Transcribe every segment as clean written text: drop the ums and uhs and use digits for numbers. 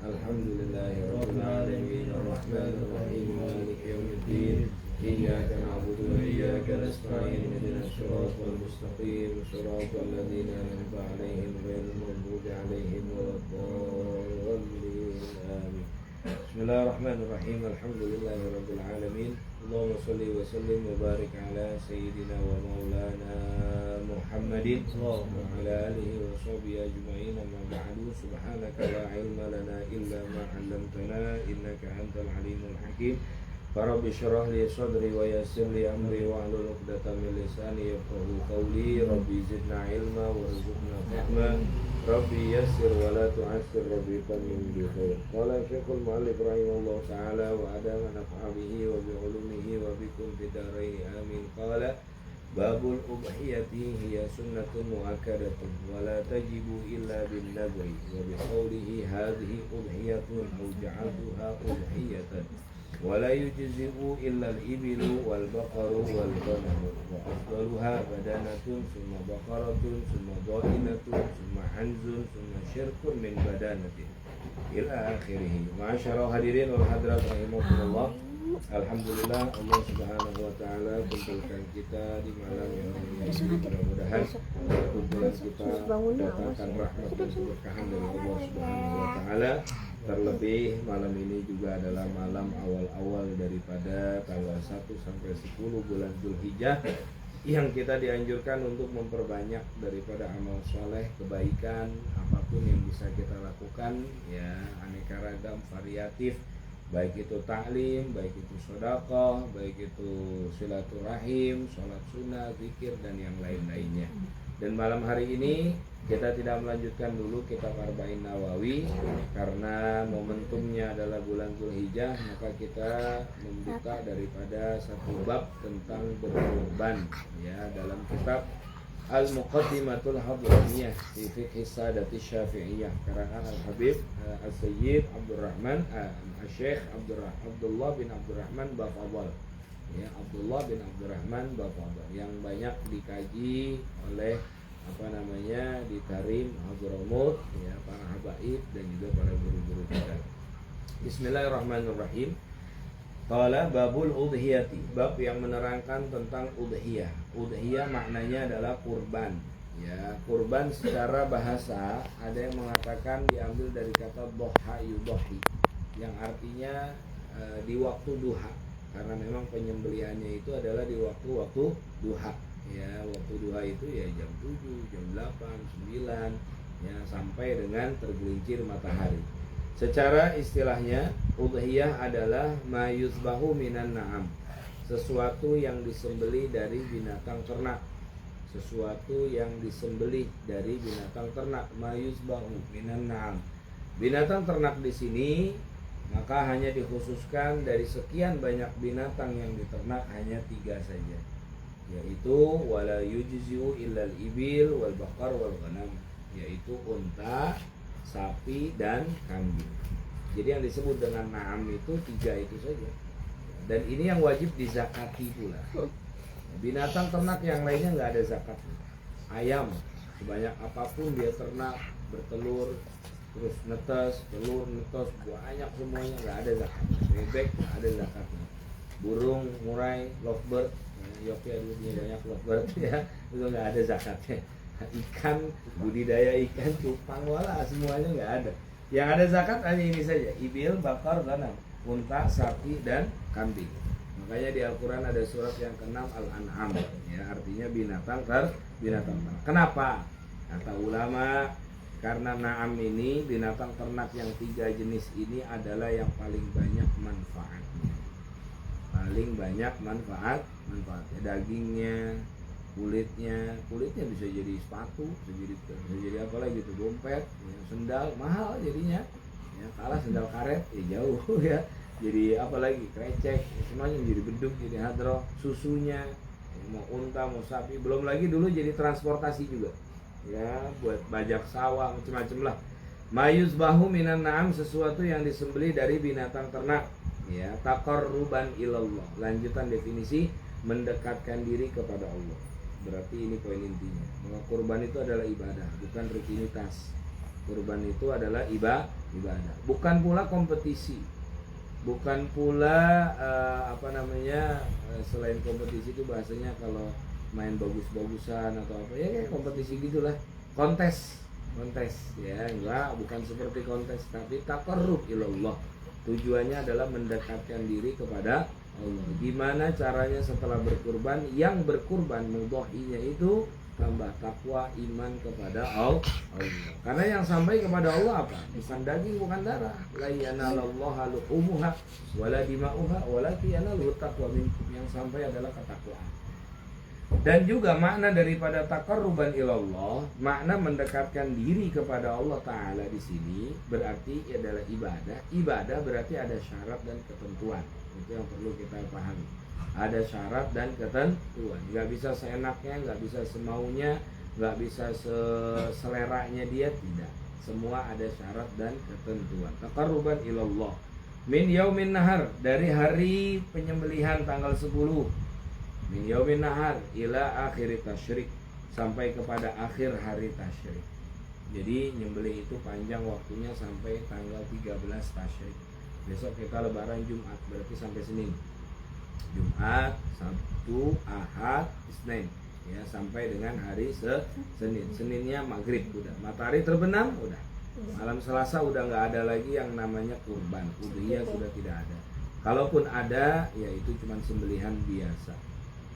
Alhamdulillahirabbil alamin arrahmanir rahim maliki yaumiddin iyyaka na'budu wa iyyaka nasta'in ihdinas siratal mustaqim siratal ladzina an'amta 'alaihim ghairil maghdubi 'alaihim waladdallin amin. Bismillahirrahmanirrahim. Alhamdulillahirabbil alamin. Allahumma shalli wa sallim wa barik ala sayyidina wa maulana Muhammadin wa ala alihi wa sahbihi ajma'in. Amma ba'du. Subhanaka la ilma lana illa ma 'allamtana innaka antal alimul hakim. Rabbi shrah li sadri wa yassir li amri wa hlul 'uqdatam min lisani yafqahu qawli. Rabbi zidna ilma warzuqna fahma. Rabbi yassir wa la tu'assir. Rabbi tamim bi khair. Qala Syekhul Mu'allif rahimahullah ta'ala wa adama naf'abihi wa bi ulumihi wa bikum fidaraini amin. Qala babul udhiyati hiya sunnatun mu'akkadatun wa la tajibu illa bin nadri wa bi qawlihi hadhihi udhiyatun aw ja'altuha udhiyatan wa la yujzi'u illa al-ibilu wal baqaru wal ghanamu wa afdaluha badanatun summa baqaratun summa dha'inatun summa hanzun summa syirkun min badanatin ila akhirih. Ma'asyarul hadirin wal hadirat rahimakumullah. Alhamdulillah Allah Subhanahu wa taala kumpulkan kita di malam yang mulia ini. Mudah-mudahan kumpulan kita datangkan rahmat dan keberkahan dari Allah Subhanahu wa taala. Terlebih malam ini juga adalah malam awal-awal daripada tanggal 1 sampai 10 bulan Dzulhijjah yang kita dianjurkan untuk memperbanyak daripada amal soleh, kebaikan, apapun yang bisa kita lakukan, ya aneka ragam, variatif, baik itu taklim, baik itu sedekah, baik itu silaturahim, sholat sunnah, zikir dan yang lain-lainnya. Dan malam hari ini kita tidak melanjutkan dulu kitab Arba'in Nawawi karena momentumnya adalah bulan Dzulhijjah, maka kita membuka daripada satu bab tentang berkorban, ya, dalam kitab Al-Muqaddimatul Hadramiyah fi Fiqh Sadati Syafi'iyah karangan Al-Habib As-Sayyid Abdurrahman Syekh Abdullah bin Abdurrahman Bafadhal, ya, Abdullah bin Abdurrahman Bafadhal yang banyak dikaji oleh di Tarim Hadramut, ya, para habaib dan juga para guru-guru kita. Bismillahirrahmanirrahim. Qala babul udhiyati, bab yang menerangkan tentang udhiyah. Udhiyah maknanya adalah kurban, ya. Kurban secara bahasa ada yang mengatakan diambil dari kata dhoha yudhi, yang artinya di waktu duha, karena memang penyembelihannya itu adalah di waktu-waktu duha. Ya, waktu duha itu ya jam 7, jam 8, 9, ya, sampai dengan tergelincir matahari. Secara istilahnya, udhiyah adalah ma yuzbahu minan na'am, sesuatu yang disembelih dari binatang ternak. Sesuatu yang disembelih dari binatang ternak, ma yuzbahu minan na'am. Binatang ternak di sini maka hanya dikhususkan dari sekian banyak binatang yang diternak hanya 3 saja, yaitu wala yujzi'u illal ibil wal baqar wal ghanam, yaitu unta, sapi dan kambing. Jadi yang disebut dengan na'am itu 3 itu saja. Dan ini yang wajib dizakati pula. Binatang ternak yang lainnya nggak ada zakatnya. Ayam sebanyak apapun dia ternak, bertelur, terus netes, telur, netes, banyak semuanya, nggak ada zakatnya. Bebek nggak ada zakatnya. Burung, murai, lovebird, Yopi adunya banyak lovebird, ya, itu nggak ada zakatnya. Ikan, budidaya ikan, cupang, wala semuanya nggak ada. Yang ada zakat hanya ini saja, ibil, bakar, ghanam, unta, sapi dan kambing. Makanya di Al-Quran ada surat yang ke-6 Al-An'am, ya, artinya binatang ternak. Kenapa? Kata ulama, karena na'am ini binatang ternak yang 3 jenis ini adalah yang paling banyak manfaatnya. Paling banyak manfaatnya, dagingnya, kulitnya bisa jadi sepatu, bisa jadi apa lagi gitu, dompet, ya, sendal, mahal jadinya, ya, kalah sendal karet, ya jauh, ya, jadi apa lagi, krecek, ya, semuanya jadi beduk, jadi hadroh, susunya, ya, mau unta, mau sapi, belum lagi dulu jadi transportasi juga, ya, buat bajak sawah, macam-macam lah. Mayuzbahu minan na'am, sesuatu yang disembelih dari binatang ternak, ya, taqarruban ilallah. Lanjutan definisi, mendekatkan diri kepada Allah. Berarti ini poin intinya, bahwa kurban itu adalah ibadah, bukan rutinitas. Kurban itu adalah ibadah, bukan pula kompetisi, bukan pula selain kompetisi itu bahasanya kalau main bagus-bagusan atau apa ya kayak kompetisi gitulah, kontes ya, enggak, bukan seperti kontes, tapi taqarrub ilallah. Tujuannya adalah mendekatkan diri kepada Allah. Gimana caranya setelah berkurban? Yang berkurban mudhahinya itu tambah takwa, iman kepada Allah. Karena yang sampai kepada Allah apa? Bukan daging, bukan darah. La yanalallaha luhumuha wala dima'uha walakin yanaluhu taqwa minkum. Yang sampai adalah ketakwaan. Dan juga makna daripada taqarruban ilallah, makna mendekatkan diri kepada Allah Ta'ala di sini berarti adalah ibadah. Ibadah berarti ada syarat dan ketentuan. Itu yang perlu kita pahami. Ada syarat dan ketentuan. Gak bisa seenaknya, gak bisa semaunya, gak bisa seleranya dia, tidak. Semua ada syarat dan ketentuan. Taqarruban ilallah min yaumin nahar, dari hari penyembelihan tanggal 10, min yaumin nahar ila akhir tasyrik, sampai kepada akhir hari tasyrik. Jadi nyembelih itu panjang waktunya sampai tanggal 13 tasyrik. Besok kita lebaran Jumat, berarti sampai Senin. Jumat, Sabtu, Ahad, Isnin, ya, sampai dengan hari Senin. Seninnya maghrib udah, matahari terbenam udah. Malam Selasa udah nggak ada lagi yang namanya kurban, udhiyah sudah tidak ada. Kalaupun ada, ya itu cuma sembelihan biasa.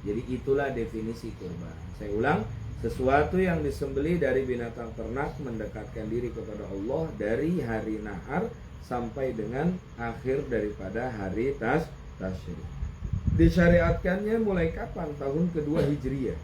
Jadi itulah definisi kurban. Saya ulang, sesuatu yang disembelih dari binatang ternak mendekatkan diri kepada Allah dari hari nahar sampai dengan akhir daripada hari tasyrik. Disyariatkannya mulai kapan? Tahun kedua Hijriah.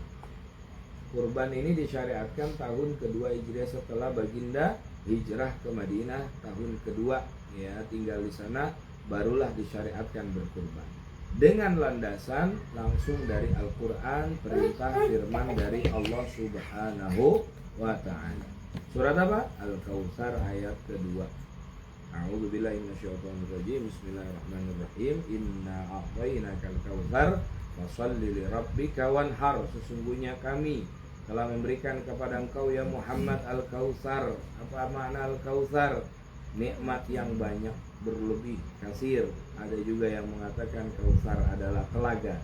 Kurban ini disyariatkan tahun kedua Hijriah setelah baginda hijrah ke Madinah tahun kedua, ya, tinggal di sana barulah disyariatkan berkurban. Dengan landasan langsung dari Al-Qur'an, perintah firman dari Allah Subhanahu wa ta'ala. Surat apa? Al-Kautsar ayat kedua. A'udzubillahi minasyaitonirrajim. Bismillahirrahmanirrahim. Inna a'tainakal kautsar fasholli lirabbika wanhar. Sesungguhnya kami telah memberikan kepada engkau ya Muhammad Al-Kautsar. Apa makna Al-Kautsar? Nikmat yang banyak, berlebih, kasir. Ada juga yang mengatakan Kautsar adalah telaga,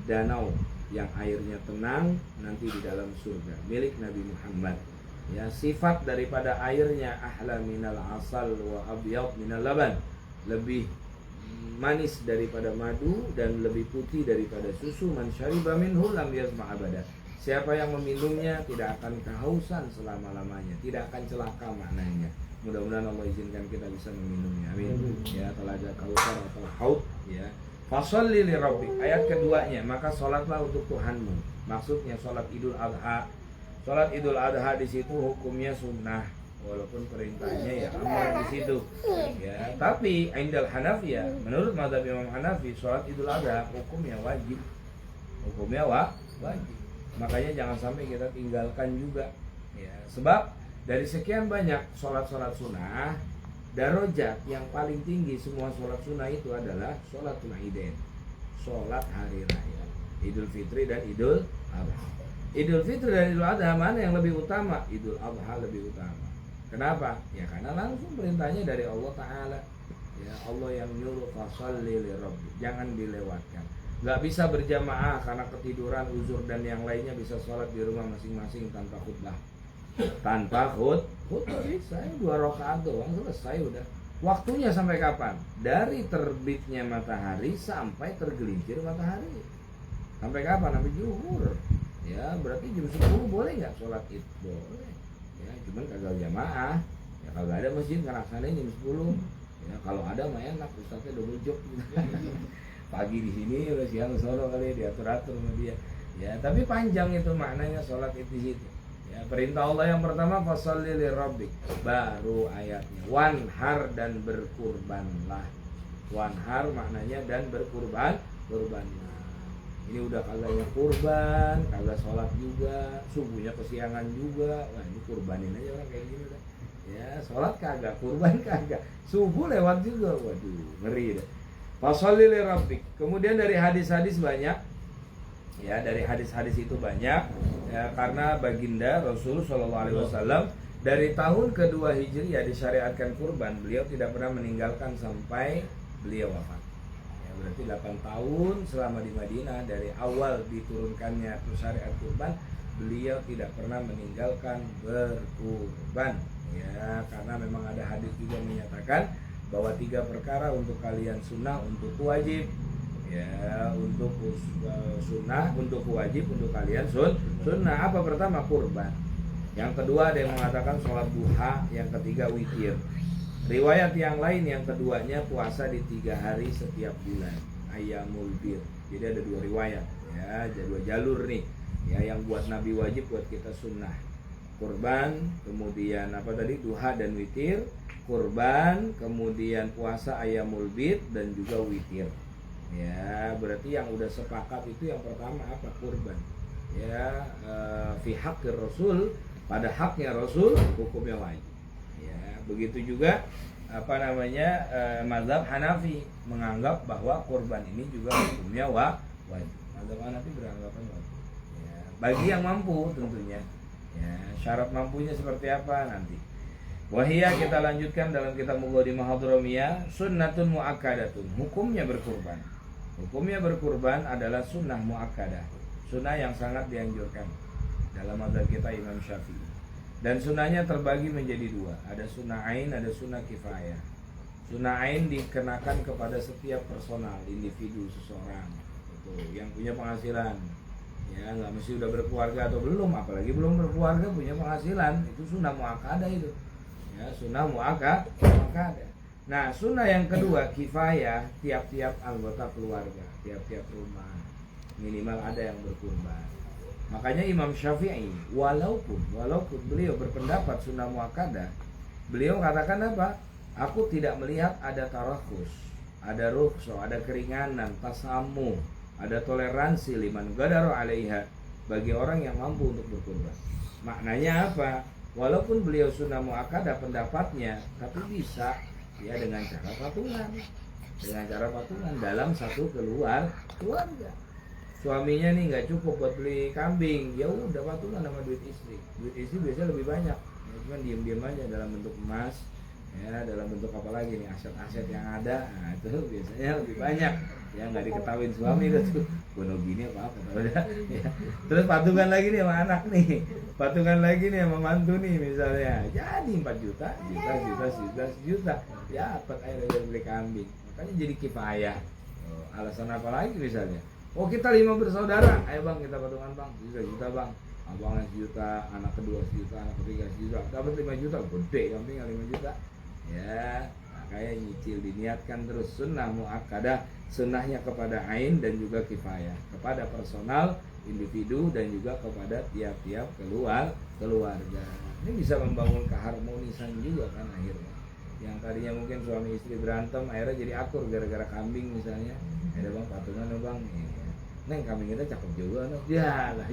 danau yang airnya tenang nanti di dalam surga, milik Nabi Muhammad. Ya, sifat daripada airnya ahla minal asal wa abyad minal laban, lebih manis daripada madu dan lebih putih daripada susu. Man syariba minhu lam yazma abada. Siapa yang meminumnya tidak akan kehausan selama-lamanya, tidak akan celaka maknanya. Mudah-mudahan Allah izinkan kita bisa meminumnya. Amin. Ya, telaga Kautsar atau haud, ya. Fasholli lirabbik. Ayat keduanya, maka salatlah untuk Tuhanmu. Maksudnya salat Idul Adha. Salat Idul Adha di situ hukumnya sunnah, walaupun perintahnya ya amar di situ. Ya, tapi indal Hanafiyah, menurut mazhab Imam Hanafi, salat Idul Adha hukumnya wajib. Hukumnya wajib. Makanya jangan sampai kita tinggalkan juga. Ya, sebab dari sekian banyak salat-salat sunnah, darajat yang paling tinggi semua salat sunnah itu adalah salatul Idain. Salat hari raya, Idul Fitri dan Idul Adha. Idul Fitri dan Idul Adha mana yang lebih utama? Idul Adha lebih utama. Kenapa? Ya karena langsung perintahnya dari Allah Ta'ala. Ya, Allah yang nyuruh fasholli lirabbik, jangan dilewatkan. Gak bisa berjamaah karena ketiduran, uzur dan yang lainnya, bisa sholat di rumah masing-masing tanpa khutbah. Tanpa khutbah bisa, 2 rakaat doang selesai udah. Waktunya sampai kapan? Dari terbitnya matahari sampai tergelincir matahari. Sampai kapan? Sampai zuhur. Ya, berarti jam 10 boleh nggak sholat id? Boleh. Ya, cuman kagak jamaah. Ya, kagak ada masjid ngelaksanain jam 10. Ya, kalau ada mah enak, ustaznya double job. Pagi di sini, udah siang sono kali diatur-atur sama dia. Ya, tapi panjang itu maknanya sholat id di situ. Ya, perintah Allah yang pertama fasholli lirabbik. Baru ayatnya wanhar, dan berkurbanlah. Wanhar maknanya dan berkurbanlah. Ini udah kagaknya kurban, kagak sholat juga, subuhnya kesiangan juga. Wah, ini kurbanin aja orang kayak gini dah. Ya, sholat kagak, kurban kagak, subuh lewat juga. Waduh, ngeri dah. Fasholli lirabbik. Kemudian dari hadis-hadis banyak. Ya, dari hadis-hadis itu banyak. Ya, karena baginda Rasul SAW Dari tahun kedua Hijriah disyariatkan kurban, beliau tidak pernah meninggalkan sampai beliau wafat. Ya, berarti 8 tahun selama di Madinah, dari awal diturunkannya syariat kurban, beliau tidak pernah meninggalkan berkurban. Ya, karena memang ada hadis juga menyatakan bahwa 3 perkara untuk kalian sunnah, untuk wajib. Ya, untuk sunnah, untuk wajib, untuk kalian sunnah. Apa pertama? Kurban. Yang kedua ada yang mengatakan sholat duha, yang ketiga witir. Riwayat yang lain yang keduanya puasa di 3 hari setiap bulan, ayyamul bir. Jadi ada 2 riwayat, ya, ada 2 jalur nih. Ya, yang buat Nabi wajib, buat kita sunnah. Kurban, kemudian apa tadi? Duha dan witir. Kurban, kemudian puasa ayyamul bir dan juga witir. Ya, berarti yang udah sepakat itu yang pertama apa? Kurban. Ya, fi haqqir Rasul, pada haknya Rasul hukumnya wajib. Ya, begitu juga apa namanya mazhab Hanafi menganggap bahwa kurban ini juga hukumnya wajib. Mazhab Hanafi beranggapan wajib. Ya, bagi yang mampu tentunya. Ya, syarat mampunya seperti apa nanti. Wahia, kita lanjutkan dalam kitab Muqaddimah Hadramiyah, sunnatun muakkadatun. Hukumnya berkurban. Hukumnya berkurban adalah sunnah muakkadah. Sunnah yang sangat dianjurkan dalam mazhab kita Imam Syafi'i. Dan sunnahnya terbagi menjadi 2. Ada sunnah ain, ada sunnah kifayah. Sunnah ain dikenakan kepada setiap personal, individu, seseorang itu yang punya penghasilan. Ya, nggak mesti udah berkeluarga atau belum, apalagi belum berkeluarga punya penghasilan, itu sunnah muakkadah itu. Ya, sunnah muakkadah. Nah, sunnah yang kedua kifayah, tiap-tiap anggota keluarga, tiap-tiap rumah minimal ada yang berkurban. Makanya Imam Syafi'i walaupun beliau berpendapat sunnah muakkadah, beliau katakan apa? Aku tidak melihat ada tarakhus, ada rukhsah, ada keringanan, tasamuh, ada toleransi liman qadara 'alaiha, bagi orang yang mampu untuk berkurban. Maknanya apa? Walaupun beliau sunnah muakkadah pendapatnya, tapi bisa ya dengan cara patungan. Dengan cara patungan dalam satu keluarga. Suaminya nih nggak cukup buat beli kambing, ya udah patungan sama duit istri. Duit istri biasanya lebih banyak, ya, cuman diem aja dalam bentuk emas, ya dalam bentuk apa lagi nih, aset-aset yang ada, nah itu biasanya lebih banyak. Ya nggak diketahuin suami itu tuh, bono gini apa udah. Ya. Terus patungan lagi nih sama anak nih, patungan lagi nih sama mantu nih misalnya, jadi 4 juta, juta, ya dapat air beli kambing. Makanya jadi kifayah. Alasan apa lagi misalnya? Oh, kita 5 bersaudara, ayo bang kita patungan bang, juta bang, abangnya 1 juta, anak kedua 1 juta, anak ketiga 1 juta, dapat 5 juta, gede kambing 5 juta. Ya, kayak nyicil, diniatkan terus. Sunnah muakkadah, sunnahnya kepada ain dan juga kifayah, kepada personal, individu dan juga kepada tiap-tiap keluarga. Ini bisa membangun keharmonisan juga kan akhirnya. Yang tadinya mungkin suami istri berantem, akhirnya jadi akur gara-gara kambing misalnya. Ada bang patungan ya bang, neng kambing kita cakep juga, no. Ya lah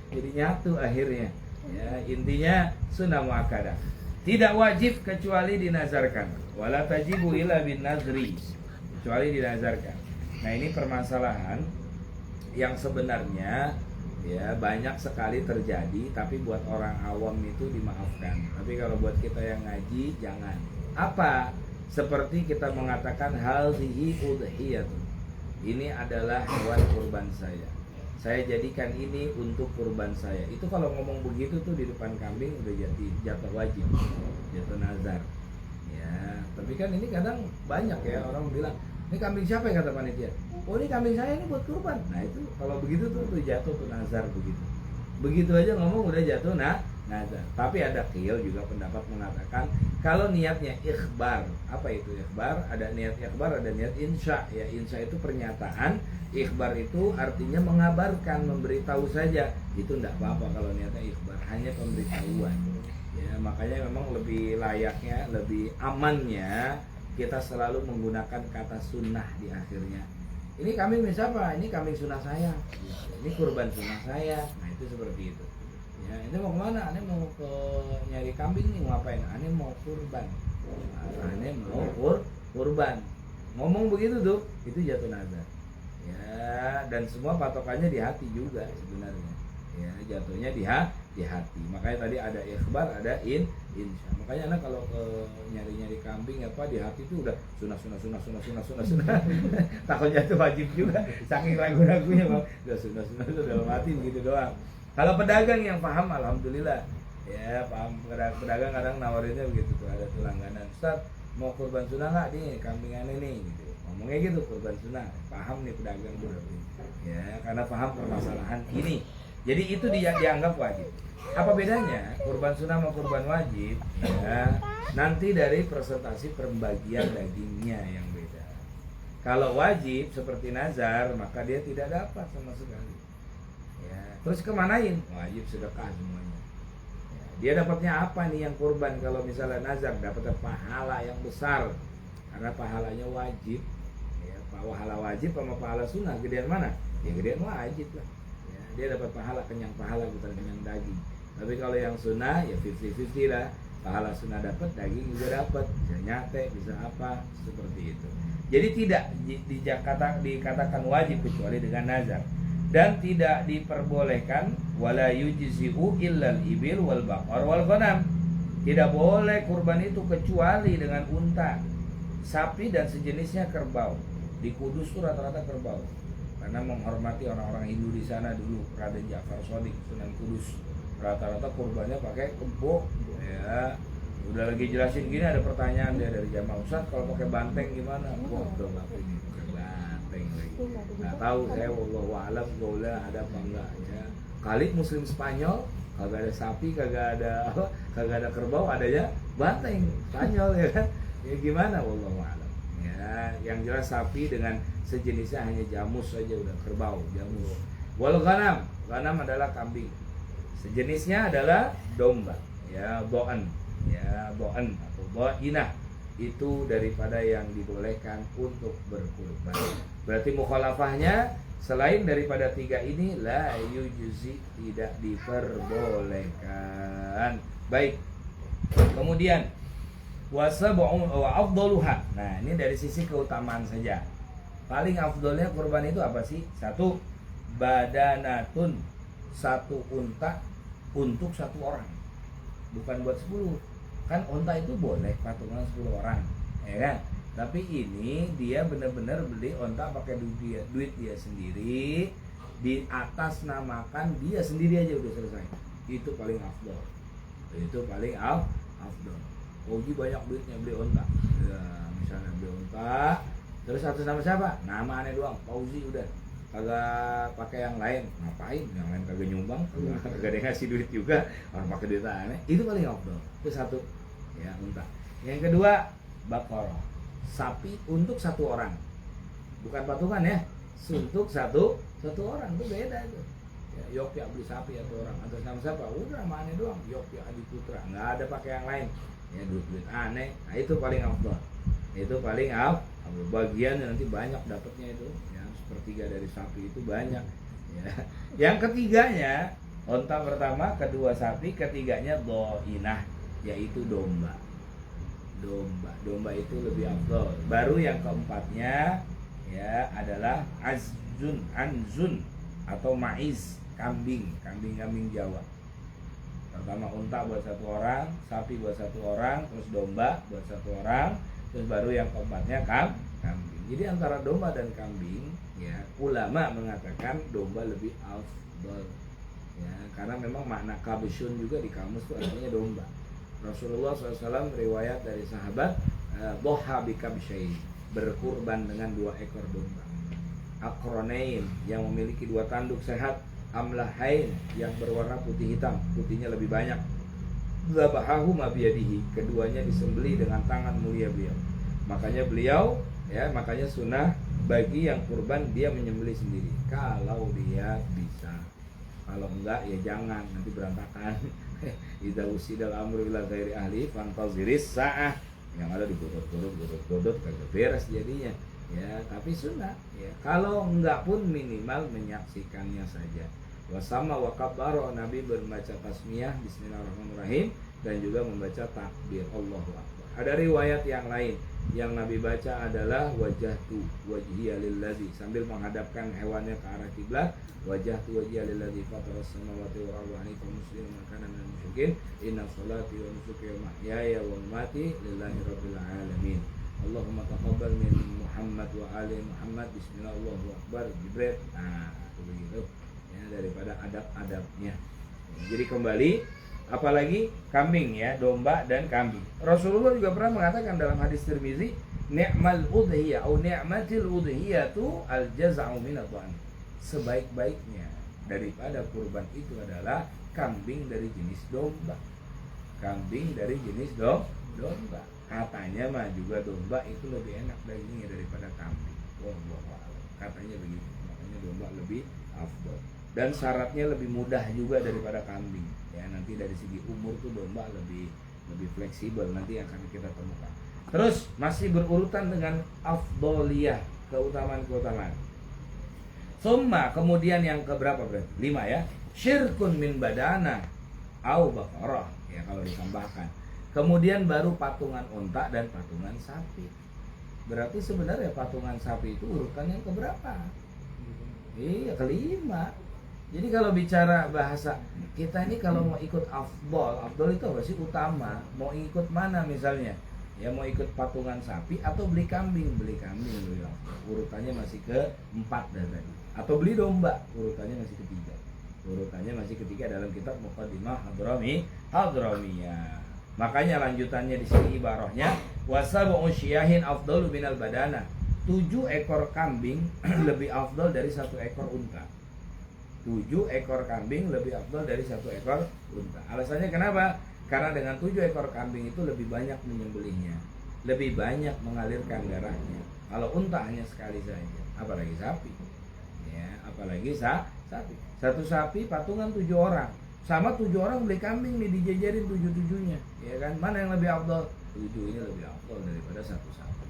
jadi nyatu akhirnya. Ya, intinya sunnah muakkadah. Tidak wajib kecuali dinazarkan. Wala tajibu illa bin nazri, kecuali dinazarkan. Nah, ini permasalahan yang sebenarnya ya banyak sekali terjadi, tapi buat orang awam itu dimaafkan. Tapi kalau buat kita yang ngaji jangan. Apa? Seperti kita mengatakan hazihi udhiyatun. Ini adalah hewan kurban saya. Saya jadikan ini untuk kurban saya. Itu kalau ngomong begitu tuh di depan kambing udah jatuh wajib, jatuh nazar. Ya, tapi kan ini kadang banyak ya orang bilang, ini kambing siapa ya, kata panitia? Oh, ini kambing saya, ini buat kurban. Nah itu kalau begitu tuh jatuh tuh nazar begitu. Begitu aja ngomong udah jatuh nazar. Tapi ada qiyal juga pendapat mengatakan kalau niatnya ikhbar, apa itu ikhbar? Ada niat ikhbar, ada niat insya. Ya, insya itu pernyataan, ikhbar itu artinya mengabarkan, memberitahu saja. Itu enggak apa-apa kalau niatnya ikhbar, hanya pemberitahuan. Ya, makanya memang lebih layaknya, lebih amannya kita selalu menggunakan kata sunnah di akhirnya. Ini kambing siapa? Ini kambing sunnah saya. Ini kurban sunnah saya. Nah itu seperti itu. Ya, ini mau kemana? Ini mau ke nyari kambing nih, mau ngapain? Ini mau kurban. Ini mau kurban. Ngomong begitu tuh, itu jatuh nazar. Ya, dan semua patokannya di hati juga sebenarnya. Ya, jatuhnya di hati. Makanya tadi ada ikhbar, ada insya. Makanya anak kalau nyari-nyari kambing apa di hati itu udah sunah. Takutnya itu wajib juga. Saking ragu-ragunya bang, udah sunah itu dalam hati gitu doang. Kalau pedagang yang paham, alhamdulillah. Ya paham, pedagang kadang nawarinnya begitu tuh, ada tuh langganan. Ustaz mau kurban sunnah nggak nih kambingannya nih gitu. Ngomongnya gitu kurban sunnah. Paham nih pedagang berarti. Ya karena paham permasalahan ini. Jadi itu dianggap wajib. Apa bedanya kurban sunnah sama kurban wajib? Ya, nanti dari presentasi pembagian dagingnya yang beda. Kalau wajib seperti nazar, maka dia tidak dapat sama sekali. Ya, terus kemanain? Wajib sedekah semuanya. Ya, dia dapatnya apa nih yang kurban? Kalau misalnya nazar dapat pahala yang besar karena pahalanya wajib. Ya, pahala wajib sama pahala sunnah gedean mana? Ya gedean wajib lah. Ya, dia dapat pahala kenyang pahala bukan kenyang daging. Tapi kalau yang sunnah ya 50-50 lah. Pahala sunnah dapat, daging juga dapat. Bisa nyate, bisa apa, seperti itu. Jadi tidak dikatakan wajib kecuali dengan nazar. Dan tidak diperbolehkan wala yujzi'u illal ibil wal baqar wal ghanam. Tidak boleh kurban itu kecuali dengan unta, sapi dan sejenisnya kerbau. Di Kudus itu rata-rata kerbau. Karena menghormati orang-orang Hindu di sana dulu, Raden Ja'far Shadiq Sunan Kudus. Rata-rata kurbannya pakai kebo. Ya, udah lagi jelasin gini ada pertanyaan dia dari jamaah, Ustaz kalau pakai banteng gimana? Wah, udah pakai banteng lagi. Nggak tahu saya, wallahu a'lam boleh ada apa enggak ya. Kali Muslim Spanyol kagak ada sapi, kagak ada kerbau, adanya banteng Spanyol ya kan. Ya gimana wallahu a'lam. Ya, yang jelas sapi dengan sejenisnya hanya jamus saja udah, kerbau, jamus. Wal ghanam, ghanam adalah kambing. Sejenisnya adalah domba, ya bo'an, atau bo'inah, itu daripada yang dibolehkan untuk berkurban. Berarti mukhalafahnya selain daripada 3 ini la yujzi, tidak diperbolehkan. Baik. Kemudian wasab'u wa afdaluha. Nah, ini dari sisi keutamaan saja. Paling afdolnya kurban itu apa sih? 1 badanatun, 1 unta untuk 1 orang, bukan buat 10. Kan unta itu boleh patungan 10 orang, ya kan? Tapi ini dia benar-benar beli unta pakai duit dia sendiri, di atas namakan dia sendiri aja udah selesai. Itu paling afdol. Itu paling afdol. Uji banyak duitnya beli unta. Ya, misalnya beli unta, terus atas nama siapa? Nama aneh doang, Fauzi udah. Kagak pakai yang lain, ngapain? Yang lain kagak nyumbang, kagak ada ngasih duit juga, orang pakai duit aneh. Itu paling afdol. Itu 1 ya unta. Yang kedua bakor, sapi untuk 1 orang, bukan patungan ya, untuk satu orang itu beda itu. Ya, Yopya beli sapi 1 orang, atas nama siapa? Udah nama aneh doang, Yopya Adi Putra, nggak ada pakai yang lain. Ya duit aneh, nah itu paling afdol. Itu paling afdol. Bagian nanti banyak dapatnya itu. 1/3 dari sapi itu banyak ya. Yang ketiganya unta pertama, kedua sapi, ketiganya doinah, yaitu domba. Domba itu lebih afdol. Baru yang keempatnya ya adalah anzun atau maiz, kambing Jawa. Pertama unta buat 1 orang, sapi buat 1 orang, terus domba buat 1 orang, terus baru yang keempatnya kambing. Jadi antara domba dan kambing, ya ulama mengatakan domba lebih afdal, ya karena memang makna kabsyun juga di kamus itu artinya domba. Rasulullah SAW riwayat dari sahabat, doha bi kabsyain, berkurban dengan 2 ekor domba. Akronain, yang memiliki 2 tanduk sehat. Amlahain, yang berwarna putih hitam, putihnya lebih banyak. Zabahahu ma biyadihi, keduanya disembelih dengan tangan mulia beliau. Makanya sunnah bagi yang kurban dia menyembelih sendiri kalau dia bisa. Kalau enggak ya jangan, nanti berantakan. Idza usidal amru ila ghairi ahli fantaziris sa'ah, yang ada digodot kagak beres jadinya. Ya, tapi sunnah ya. Kalau enggak pun minimal menyaksikannya saja. Wasama wa kabbaro, Nabi membaca tasmiyah bismillahirrahmanirrahim dan juga membaca takbir Allahu Akbar. Ada riwayat yang lain yang Nabi baca adalah wajhatu wajhiya lilladzi, sambil menghadapkan hewannya ke arah kiblat. Wajhatu wajhiya lilladzi fataras samawati wal arda hanifan musliman ma kana minal musyrikin inna sholati wa nusuki wa mahyaya wa mamati lillahi rabbil alamin. Allahumma taqabbal min Muhammad wa ali Muhammad. Bismillah, Allahu akbar, jibret. Nah, itu begitu ya, daripada adab-adabnya. Jadi kembali, apalagi kambing ya, domba dan kambing. Rasulullah juga pernah mengatakan dalam hadis Tirmizi, ni'mal udhiyah atau ni'matil udhiyatu al-jaz'u min adh-dha'n. Sebaik-baiknya daripada kurban itu adalah kambing dari jenis domba. Kambing dari jenis domba. Katanya mah juga domba itu lebih enak dagingnya daripada kambing. Wallahu a'lam. Katanya begitu. Makanya domba lebih afdal. Dan syaratnya lebih mudah juga daripada kambing. Ya, nanti dari segi umur tuh domba lebih fleksibel, nanti akan kita temukan. Terus masih berurutan dengan afdoliyah, keutamaan-keutamaan. Summa, kemudian yang keberapa berarti? 5 ya. Syirkun min badana au baqarah, ya kalau ditambahkan. Kemudian baru patungan unta dan patungan sapi. Berarti sebenarnya patungan sapi itu urutan yang keberapa? Iya, kelima. Jadi kalau bicara bahasa kita ini, kalau mau ikut afdol itu apa sih? Utama. Mau ikut mana misalnya? Ya mau ikut patungan sapi atau beli kambing? Beli kambing lebih afdol. Urutannya masih ke-4 tadi. Atau beli domba, urutannya masih ketiga. Urutannya masih ketiga dalam kitab Muqaddimah Hadramiyah. Makanya lanjutannya di sini ibarahnya wasabu syiyahin afdalu minal badana. 7 ekor kambing lebih afdal dari 1 ekor unta. 7 ekor kambing lebih afdal dari 1 ekor unta. Alasannya kenapa? Karena dengan 7 ekor kambing itu lebih banyak menyembelihnya, lebih banyak mengalirkan darahnya. Kalau unta hanya sekali saja, apalagi sapi. Ya, apalagi sapi. Satu sapi patungan 7 orang. Sama 7 orang beli kambing nih, dijajarin 7-7-nya, ya kan? Mana yang lebih afdal? 7 ini lebih afdal daripada 1 sapi.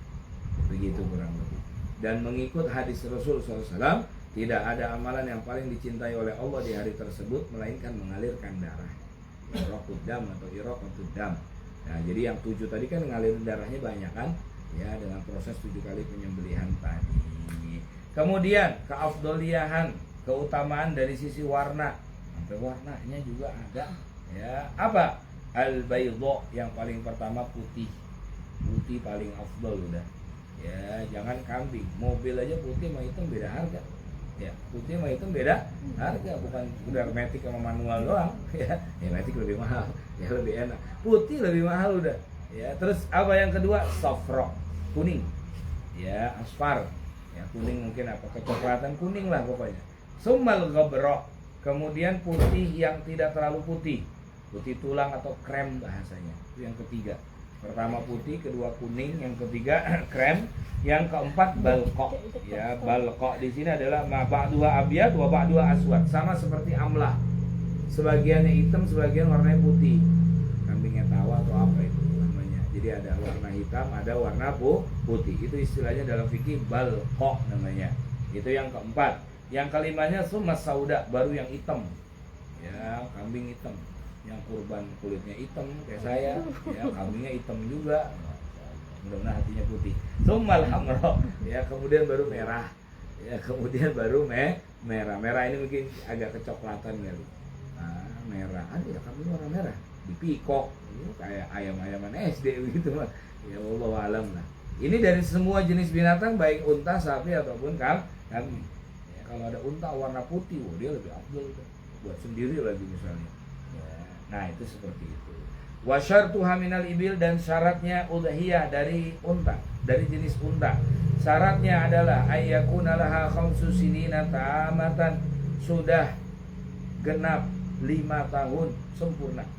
Begitu kurang lebih. Dan mengikut hadis Rasul SAW, tidak ada amalan yang paling dicintai oleh Allah di hari tersebut melainkan mengalirkan darah. Iraqud dam atau iraqatud dam. Nah, jadi yang 7 tadi kan ngalirin darahnya banyak kan? Ya, dengan proses 7 kali penyembelihan tadi. Kemudian keafdoliyahan, keutamaan dari sisi warna. Sampai warnanya juga ada. Ya, apa? Al-baydha, yang paling pertama putih. Putih paling afdal udah. Ya, jangan kambing. Mobil aja putih sama hitam beda harga. Ya, putih sama hitam beda harga, bukan udah matic sama manual doang. Ya, matic lebih mahal, ya lebih enak. Putih lebih mahal udah. Ya, terus apa yang kedua? Safra, kuning. Ya, asfar. Ya, kuning mungkin apa? Kecoklatan kuning lah pokoknya. Summal ghabra, kemudian putih yang tidak terlalu putih. Putih tulang atau krem bahasanya. Itu yang ketiga. Pertama putih, kedua kuning, yang ketiga krem, yang keempat balqa. Ya, balqa di sini adalah ma ba'duha abyad wa ba'duha aswad. Sama seperti amlah. Sebagiannya hitam, sebagian warnanya putih. Kambingnya tawa atau apa itu namanya. Jadi ada warna hitam, ada warna putih. Itu istilahnya dalam fikih balqa namanya. Itu yang keempat. Yang kelimanya summa sauda, baru yang hitam. Ya, kambing hitam. Yang kurban kulitnya hitam kayak saya, ya kambingnya hitam juga, mudah-mudahan hatinya putih. Summal hamra, ya kemudian baru merah, ya kemudian baru merah ini mungkin agak kecoklatan kali. Nah, merah, ada ya kambing warna merah, di pikok, kayak ayam-ayaman SD gitu mah. Ya Allah alam lah. Ini dari semua jenis binatang, baik unta, sapi ataupun kambing. Ya, kalau ada unta warna putih, dia lebih afdal buat sendiri lagi misalnya. Nah, itu seperti itu. Wa syartuha minal ibil, dan syaratnya udhiyah dari unta, dari jenis unta. Syaratnya adalah ayyakuna laha khamsu sinina tamatan, sudah genap 5 tahun sempurna.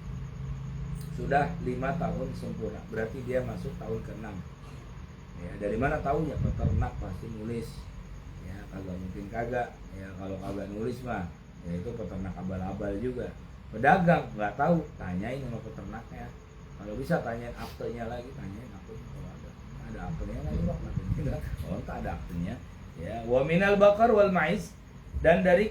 Sudah 5 tahun sempurna. Berarti dia masuk tahun ke-6. Ya, dari mana tahunya? Peternak pasti nulis. Ya, kagak mungkin kagak. Ya, kalau kagak nulis mah, ya itu peternak abal-abal juga. Pedagang nggak tahu, tanyain sama peternaknya. Kalau bisa tanyain aktenya lagi, tanyain aktenya kalau ada aktenya lagi pak, oh tak ada aktenya. Ya, wa minal bakar wal mais, dan dari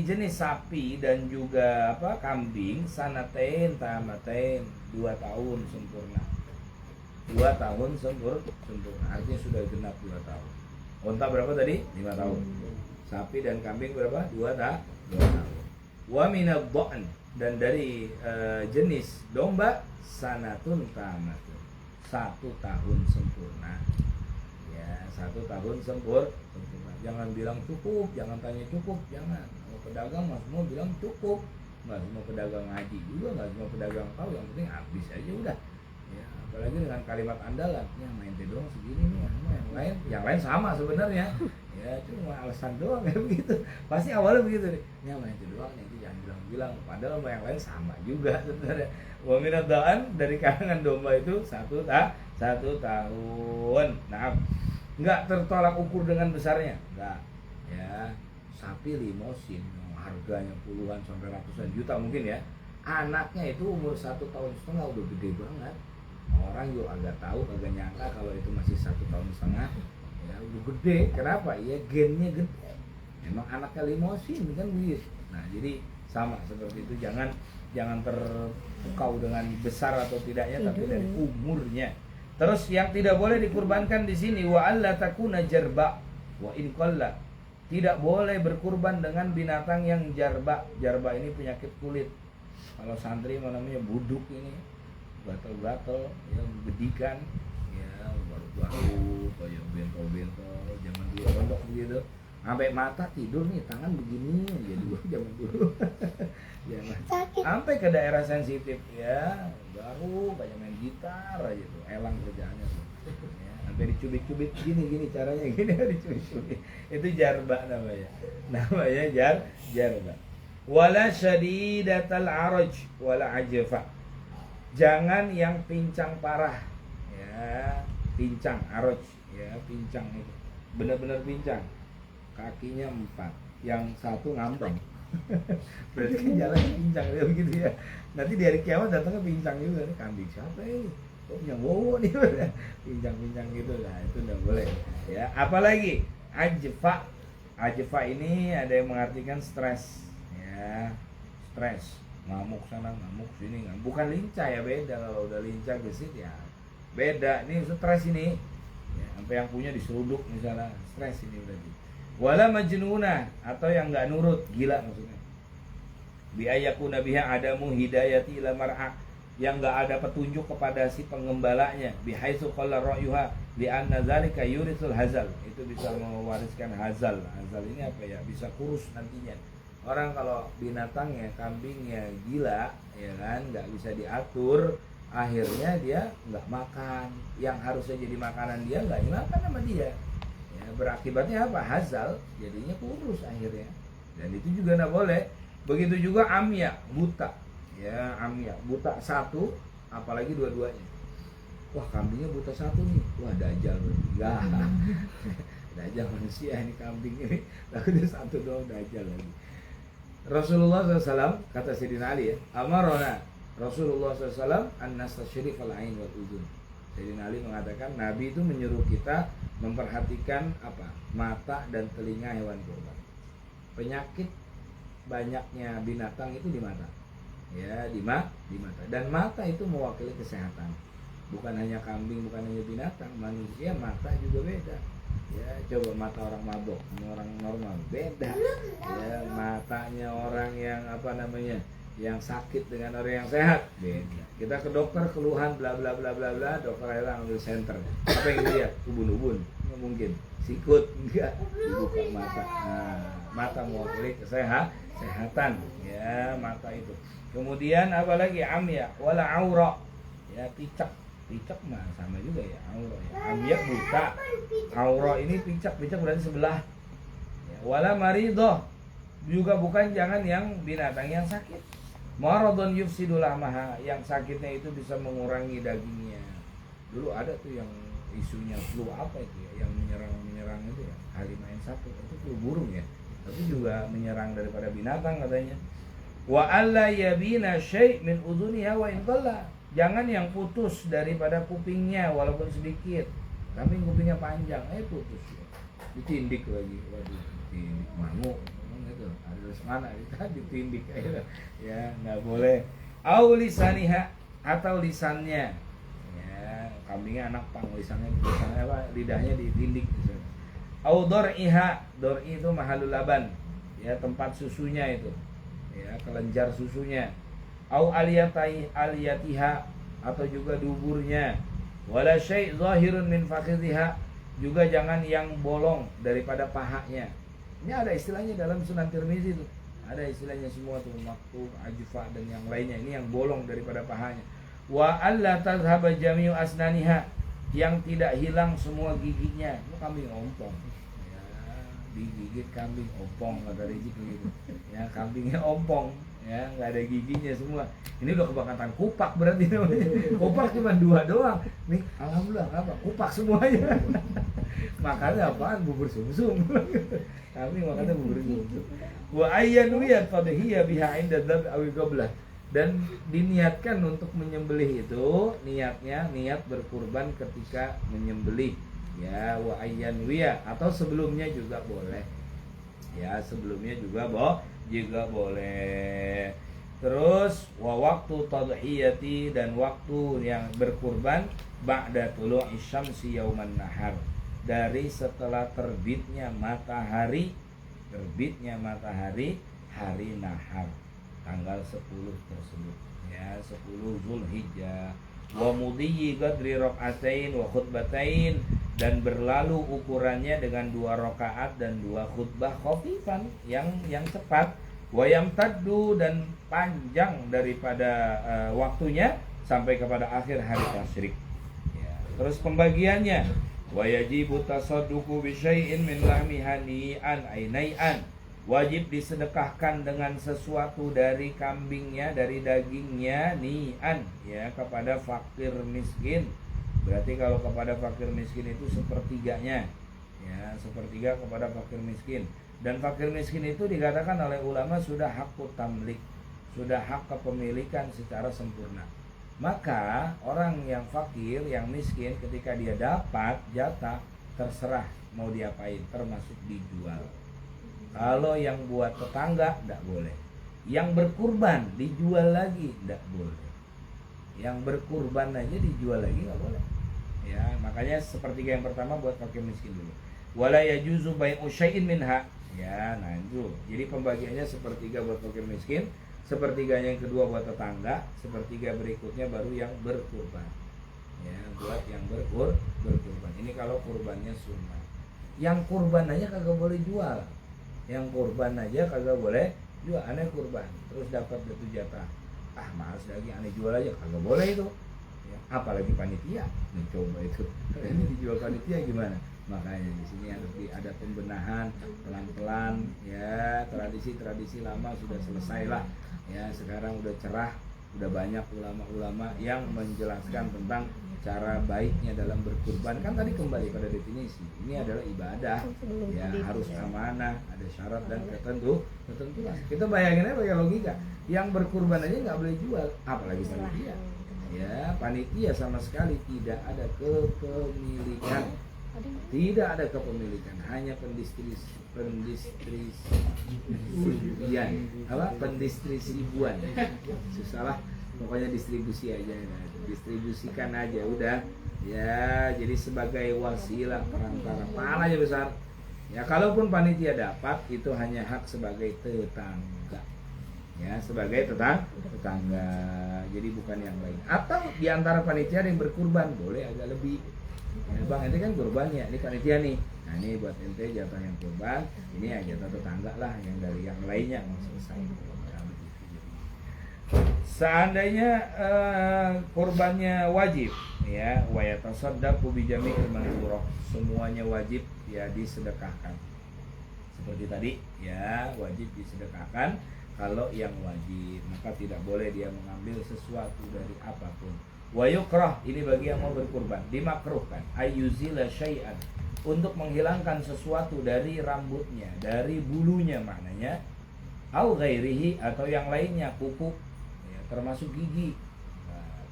jenis sapi dan juga apa kambing, sanatain tamatain, 2 tahun sempurna. 2 tahun sempurna. Artinya sudah genap 2 tahun. Unta berapa tadi? 5 tahun. Sapi dan kambing berapa? 2 tahun. Wa minad dha'n, dan dari jenis domba sanatun tamatun, 1 tahun sempurna. Ya, 1 tahun sempurna. Jangan bilang cukup, jangan tanya cukup, jangan. Kalau pedagang mas semua bilang cukup. Nggak semua pedagang ngaji juga, nggak semua pedagang tahu, yang penting habis aja udah. Ya, apalagi dengan kalimat andalan, ya main teh doang segini nih, yang lain sama sebenarnya. Ya cuma alasan doang kayak begitu. Pasti awalnya begitu nih. Ya main teh doang, itu jangan bilang-bilang. Padahal sama yang lain sama juga sebenarnya. Wa minad dha'n, dari kalangan domba itu 1 tahun. Nah, nggak tertolak ukur dengan besarnya, nggak. Ya, sapi limosin harganya puluhan sampai ratusan juta mungkin ya. Anaknya itu umur 1,5 tahun udah gede banget. Orang juga agak tahu, agak nyangka kalau itu masih 1,5 tahun. Ya udah gede. Kenapa? Ya gennya gede. Emang anaknya limosin kan begitu. Nah jadi sama seperti itu. Jangan terpukau dengan besar atau tidaknya, tapi dari umurnya. Terus yang tidak boleh dikurbankan di sini, wa alla takuna jarba wa in qalla. Tidak boleh berkurban dengan binatang yang jarba. Jarba ini penyakit kulit. Kalau santri namanya buduk ini, gatal-gatal, yang bedikan, ya baru-baru kayak bentol-bentol, zaman dulu pondok begitu. Sampai mata tidur nih, tangan begini aja dulu zaman dulu. Jangan. Sampai ke daerah sensitif ya, baru kayak main gitar aja tuh, elang kerjaannya tuh. Ya, sampai dicubit-cubit gini caranya gini dicubit-cubit. Itu jarba namanya jarba. Wala syadidatal araj wala ajfa. Jangan yang pincang parah, ya, pincang araj, ya, pincang itu. Benar-benar pincang. Kakinya 4, yang 1 ngambang. Berarti kan jalan pincang dia begitu ya. Nanti di hari kiamat datangnya pincang juga nih, kambing siapa ini? Oh punya wowo nih, pincang-pincang gitu. Nah itu nggak boleh. Ya, apalagi ajfa. Ajfa ini ada yang mengartikan stres, ya, stres, ngamuk sana, ngamuk sini, bukan lincah ya, beda. Kalau udah lincah gesit ya beda. Ini stres ini, ya, sampai yang punya diseruduk misalnya, stres ini berarti. Wala majnuna, atau yang nggak nurut, gila maksudnya. Bi ayakuna biha adamu hidayati ila mar'a, yang nggak ada petunjuk kepada si pengembalanya. Bi haitsu qalla ra'yuha li anna dzalika yurisul hazal, itu bisa mewariskan hazal. Hazal ini apa ya? Bisa kurus nantinya. Orang kalau binatangnya, kambingnya gila, ya kan, nggak bisa diatur, akhirnya dia nggak makan. Yang harusnya jadi makanan dia nggak dimakan sama dia. Berakibatnya apa? Hazal, jadinya kurus akhirnya. Dan itu juga nggak boleh. Begitu juga amya, buta. Ya, amya, buta 1, apalagi dua-duanya. Wah, kambingnya buta 1 nih. Wah, dajjal. Enggak. Dajjal manusia ini, kambing ini. Lalu dia 1 doang, dajjal lagi. Rasulullah SAW, kata Sayyidina Ali ya, amarona Rasulullah SAW an-nastasyirif al-ain wal udhun. Sayyidina Ali mengatakan, Nabi itu menyuruh kita memperhatikan apa? Mata dan telinga hewan kurban. Penyakit banyaknya binatang itu di mata. Ya, di mata. Dan mata itu mewakili kesehatan. Bukan hanya kambing, bukan hanya binatang, manusia mata juga beda. Ya, coba mata orang mabok sama orang normal beda. Ya, matanya orang yang yang sakit dengan orang yang sehat beda. Kita ke dokter keluhan bla bla bla bla bla, dokter rela ambil senter. Apa yang dilihat? Ubun-ubun, nggak mungkin. Sikut enggak, dibuka mata. Nah, mata mewakili kesehatan, ya, mata itu. Kemudian apa lagi? Amya wala aura, ya, picak mah sama juga ya, aura ya. Amya buta, aura ini picak berarti sebelah. Ya, wala maridoh, juga bukan, jangan yang binatang yang sakit. Maradun yufsidul lahmaha, yang sakitnya itu bisa mengurangi dagingnya. Dulu ada tuh yang isunya flu apa itu ya, yang menyerang itu ya, H5N1, itu flu burung ya, tapi juga menyerang daripada binatang katanya. Wa alla yabina syai' min udhuniha wa in qalla, jangan yang putus daripada kupingnya walaupun sedikit. Kambing kupingnya panjang, putus ya, ditindik lagi, waduh, ditindik mangu. Harus mana kita ditindik ya, nggak boleh. Au lisaniha, atau lisannya, ya, kambingnya anak pang, lisannya apa, lidahnya ditindik misalnya. Au dor'iha, dor'i itu mahalul laban, ya tempat susunya itu, ya kelenjar susunya. Au aliyatiha, atau juga duburnya. Wala syai' zahirun min fakhidhiha, juga jangan yang bolong daripada pahanya. Ini ada istilahnya dalam Sunan Tirmizi itu. Ada istilahnya semua tuh, maktu, ajfa dan yang lainnya. Ini yang bolong daripada pahanya. Wa alla tadhhaba jami'u asnaniha, yang tidak hilang semua giginya. Itu kambing ompong. Ya, digigit kambing ompong kata Rizik gitu. Ya, kambingnya ompong, ya nggak ada giginya semua. Ini udah kebangkatan kupak berarti namanya. Kupak cuma 2 doang. Nih, alhamdulillah apa? Kupak semuanya. Makanya apaan? Bubur sumsum. Kami makanya bubur sumsum. Wa ayyanwiyat fadhiyya biha 'inda dzab aw qablah, dan diniatkan untuk menyembelih itu, niatnya niat berkurban ketika menyembelih, ya. Wa ayyanwiyah, atau sebelumnya juga boleh, ya sebelumnya juga boleh. Terus wa waktu tadhiyati, dan waktu yang berkurban ba'da tulu'i syamsi yauman nahar, dari setelah terbitnya matahari hari nahar, tanggal 10 tersebut, ya 10 Zulhijjah. Wa mudiyyi qadri rak'atain wa khutbatain, dan berlalu ukurannya dengan 2 rakaat dan 2 khutbah khafifan, yang cepat. Wa yamtaddu, dan panjang daripada waktunya sampai kepada akhir hari tasyrik, ya. Terus pembagiannya, wa yajibu tasadduqu bi syai'in min lahmi hani'an ainai'an, wajib disedekahkan dengan sesuatu dari kambingnya, dari dagingnya, ni'an, ya kepada fakir miskin. Berarti kalau kepada fakir miskin itu sepertiganya, ya sepertiga kepada fakir miskin. Dan fakir miskin itu dikatakan oleh ulama sudah hakut tamlik, sudah hak kepemilikan secara sempurna. Maka orang yang fakir, yang miskin, ketika dia dapat jatah, terserah mau diapain, termasuk dijual. Kalau yang buat tetangga tidak boleh. Yang berkurban dijual lagi tidak boleh. Yang berkurban aja dijual lagi nggak boleh. Ya, makanya sepertiga yang pertama buat fakir miskin dulu. Wala yajuzu bai'u syai'in minha. Ya, nah itu. Jadi pembagiannya sepertiga buat fakir miskin, sepertiganya yang kedua buat tetangga, sepertiga berikutnya baru yang berkurban. Ya, buat yang berkurban. Ini kalau kurbannya sunnah. Yang kurban aja kagak boleh jual. Yang kurban aja kagak boleh jual. Aneh kurban, terus dapat satu jatah. Ah, males lagi, aneh jual aja kagak boleh itu. Ya, apalagi panitia. Mencoba itu. Ini dijual panitia gimana? Makanya di sini ada pembenahan pelan-pelan, ya. Tradisi-tradisi lama sudah selesai lah, ya. Sekarang udah cerah, udah banyak ulama-ulama yang menjelaskan tentang cara baiknya dalam berkurban. Kan tadi kembali pada definisi, ini adalah ibadah, ya harus amanah, ada syarat dan ketentuan. Kita bayangin aja pakai logika, yang berkurban aja nggak boleh jual, apalagi panitia. Ya, panitia sama sekali tidak ada kepemilikan. Tidak ada kepemilikan, hanya pendistribusian. Susah lah, pokoknya distribusi aja, distribusikan aja udah. Ya, jadi sebagai wasilah perantara, pahalanya besar. Ya, kalaupun panitia dapat, itu hanya hak sebagai tetangga. Ya, sebagai tetangga. Jadi bukan yang lain. Atau diantara panitia yang berkurban boleh agak lebih. Ya, bang, ente kan kurbannya, ini panitia nih. Nah, ini buat ente jatah yang kurban, ini ya jatah tetangga lah, yang dari yang lainnya mau selesai. Seandainya kurbannya wajib, ya, wa yatasaddaqu bi jami'il mansurah, semuanya wajib ya disedekahkan. Seperti tadi, ya, wajib disedekahkan. Kalau yang wajib, maka tidak boleh dia mengambil sesuatu dari apapun. Wa yukrah, ini bagi yang mau berkurban, dimakruhkan ayyuzila syai'an, untuk menghilangkan sesuatu dari rambutnya, dari bulunya maknanya, au ghairihi, atau yang lainnya, kuku, ya, termasuk gigi,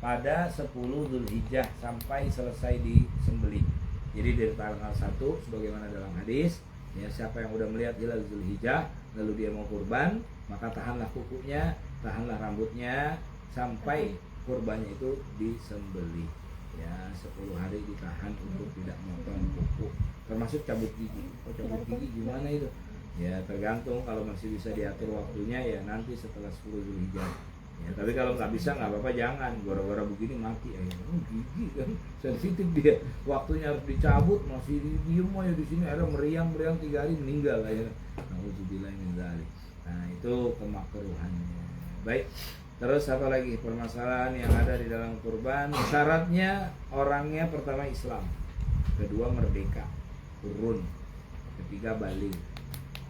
pada 10 Zulhijjah sampai selesai disembelih. Jadi dari tanggal 1 sebagaimana dalam hadis, ya, siapa yang udah melihat hilal Zulhijjah lalu dia mau kurban, maka tahanlah kukunya, tahanlah rambutnya sampai kurbannya itu disembelih. Ya 10 hari ditahan untuk tidak motong kuku, termasuk cabut gigi. Oh, cabut gigi gimana itu? Ya tergantung, kalau masih bisa diatur waktunya ya nanti setelah 10 Zulhijjah. Ya, tapi kalau nggak bisa nggak apa-apa, jangan gara-gara begini mati ya. Gigi kan sensitif dia, waktunya harus dicabut masih diem aja di sini, ada meriang 3 hari meninggal ya. Nauzubillah min dzalik. Nah itu kemakruhannya. Baik, terus apa lagi permasalahan yang ada di dalam kurban? Syaratnya orangnya pertama Islam, kedua merdeka, turun, ketiga baligh.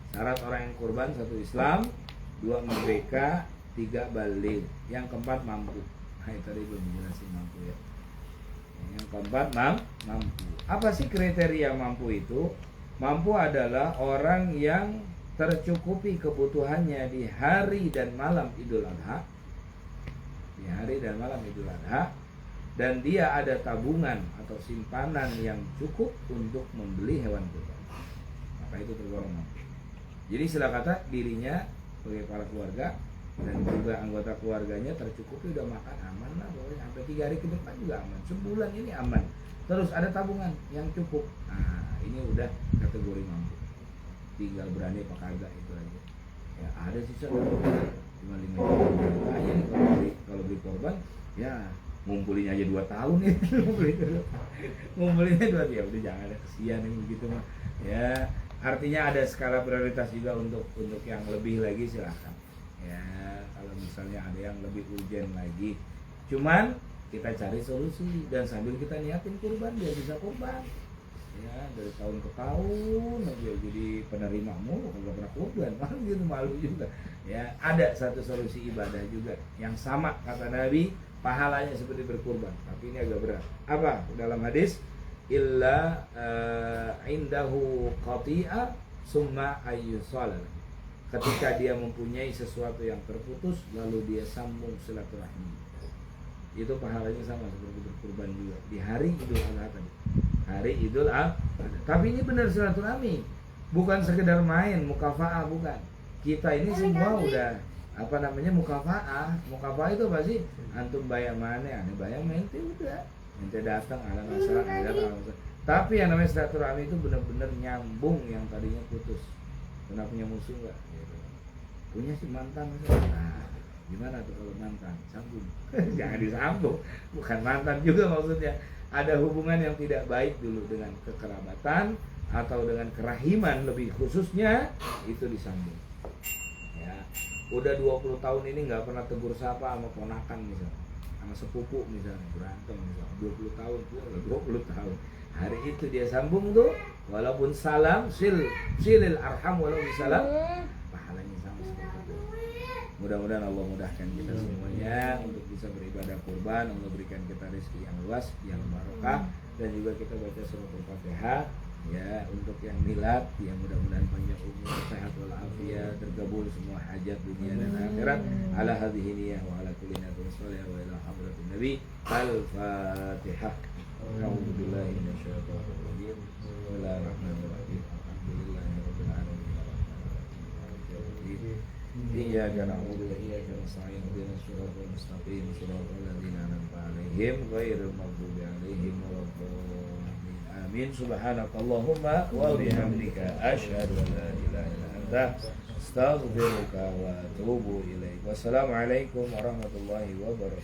Syarat orang yang kurban satu Islam, dua merdeka, tiga baligh, yang keempat mampu. Nah itu tadi belum dijelasin mampu ya. Yang keempat mampu. Apa sih kriteria mampu itu? Mampu adalah orang yang tercukupi kebutuhannya di hari dan malam Idul Adha, di hari dan malam Idul Adha, dan dia ada tabungan atau simpanan yang cukup untuk membeli hewan kurban, maka itu tergolong mampu. Jadi istilah kata dirinya sebagai kepala keluarga dan juga anggota keluarganya tercukupi, udah makan aman lah, boleh sampai 3 hari ke depan juga aman, sebulan ini aman, terus ada tabungan yang cukup. Nah ini udah kategori mampu, tinggal berani apa kagak itu aja ya. Ada sisa cuma 5 juta aja nih kalau beli korban ya, ngumpulin aja 2 tahun ya. Ngumpulinnya 2 tahun ya, udah jangan ada kesian yang begitu mah ya. Artinya ada skala prioritas juga untuk yang lebih lagi, silahkan ya. Kalau misalnya ada yang lebih urgent lagi, cuman kita cari solusi dan sambil kita niatin kurban biar bisa kurban ya. Dari tahun ke tahun aja jadi penerima mulu, kalau pernah kurban malu gitu, malu juga ya. Ada satu solusi ibadah juga yang sama kata Nabi, pahalanya seperti berkurban, tapi ini agak berat. Apa dalam hadis? Illa indahu qati'ah summa ayyusala, ketika dia mempunyai sesuatu yang terputus lalu dia sambung silaturahmi, itu pahalanya sama seperti berkurban juga di hari Idul Adha tadi, hari Idul Adha. Tapi ini benar silaturahmi, bukan sekedar main mukafaah, bukan. Kita ini semua udah apa namanya mukafaah. Mukafaah itu apa sih? Antum bayang mana, aneh bayang mente, udah ente datang ala masalah, tapi yang namanya silaturahmi itu benar-benar nyambung yang tadinya putus. Pernah punya musuh nggak? Punya si mantan misalnya. Nah, gimana tuh kalau mantan? Sambung. Jangan disambung, bukan mantan juga maksudnya. Ada hubungan yang tidak baik dulu dengan kekerabatan atau dengan kerahiman lebih khususnya, itu disambung ya. Udah 20 tahun ini nggak pernah tegur sapa sama ponakan misalnya, sama sepupu misalnya, berantem misalnya 20 tahun, 20 tahun. Hari itu dia sambung tuh, walaupun salam, silil arham walau salam, pahalanya sama seperti itu. Mudah-mudahan Allah mudahkan kita semuanya untuk bisa beribadah kurban, Allah berikan kita rezeki yang luas, yang barokah, dan juga kita baca surah Al-Fatihah ya. Untuk yang milad, yang mudah-mudahan panjang umur, sehat walafiat, terkabul semua hajat dunia dan akhirat. Ala hadhihi niyah wa ala kulli niyatin shalihah wa ila hadratin nabi. Al-Fatihah. A'udzu billahi minasyaitonir rajim. Bismillahirrahmanirrahim. Alhamdulillahirabbil alamin. Iyyaka na'budu wa iyyaka nasta'in. Ihdinas siratal mustaqim. Shiratal ladzina an'amta 'alaihim ghairil maghdubi 'alaihim waladdallin. Amin. Subhanakallahumma wa bihamdika asyhadu an la ilaha illa anta astaghfiruka wa atubu ilaik. Wassalamualaikum warahmatullahi wabarakatuh.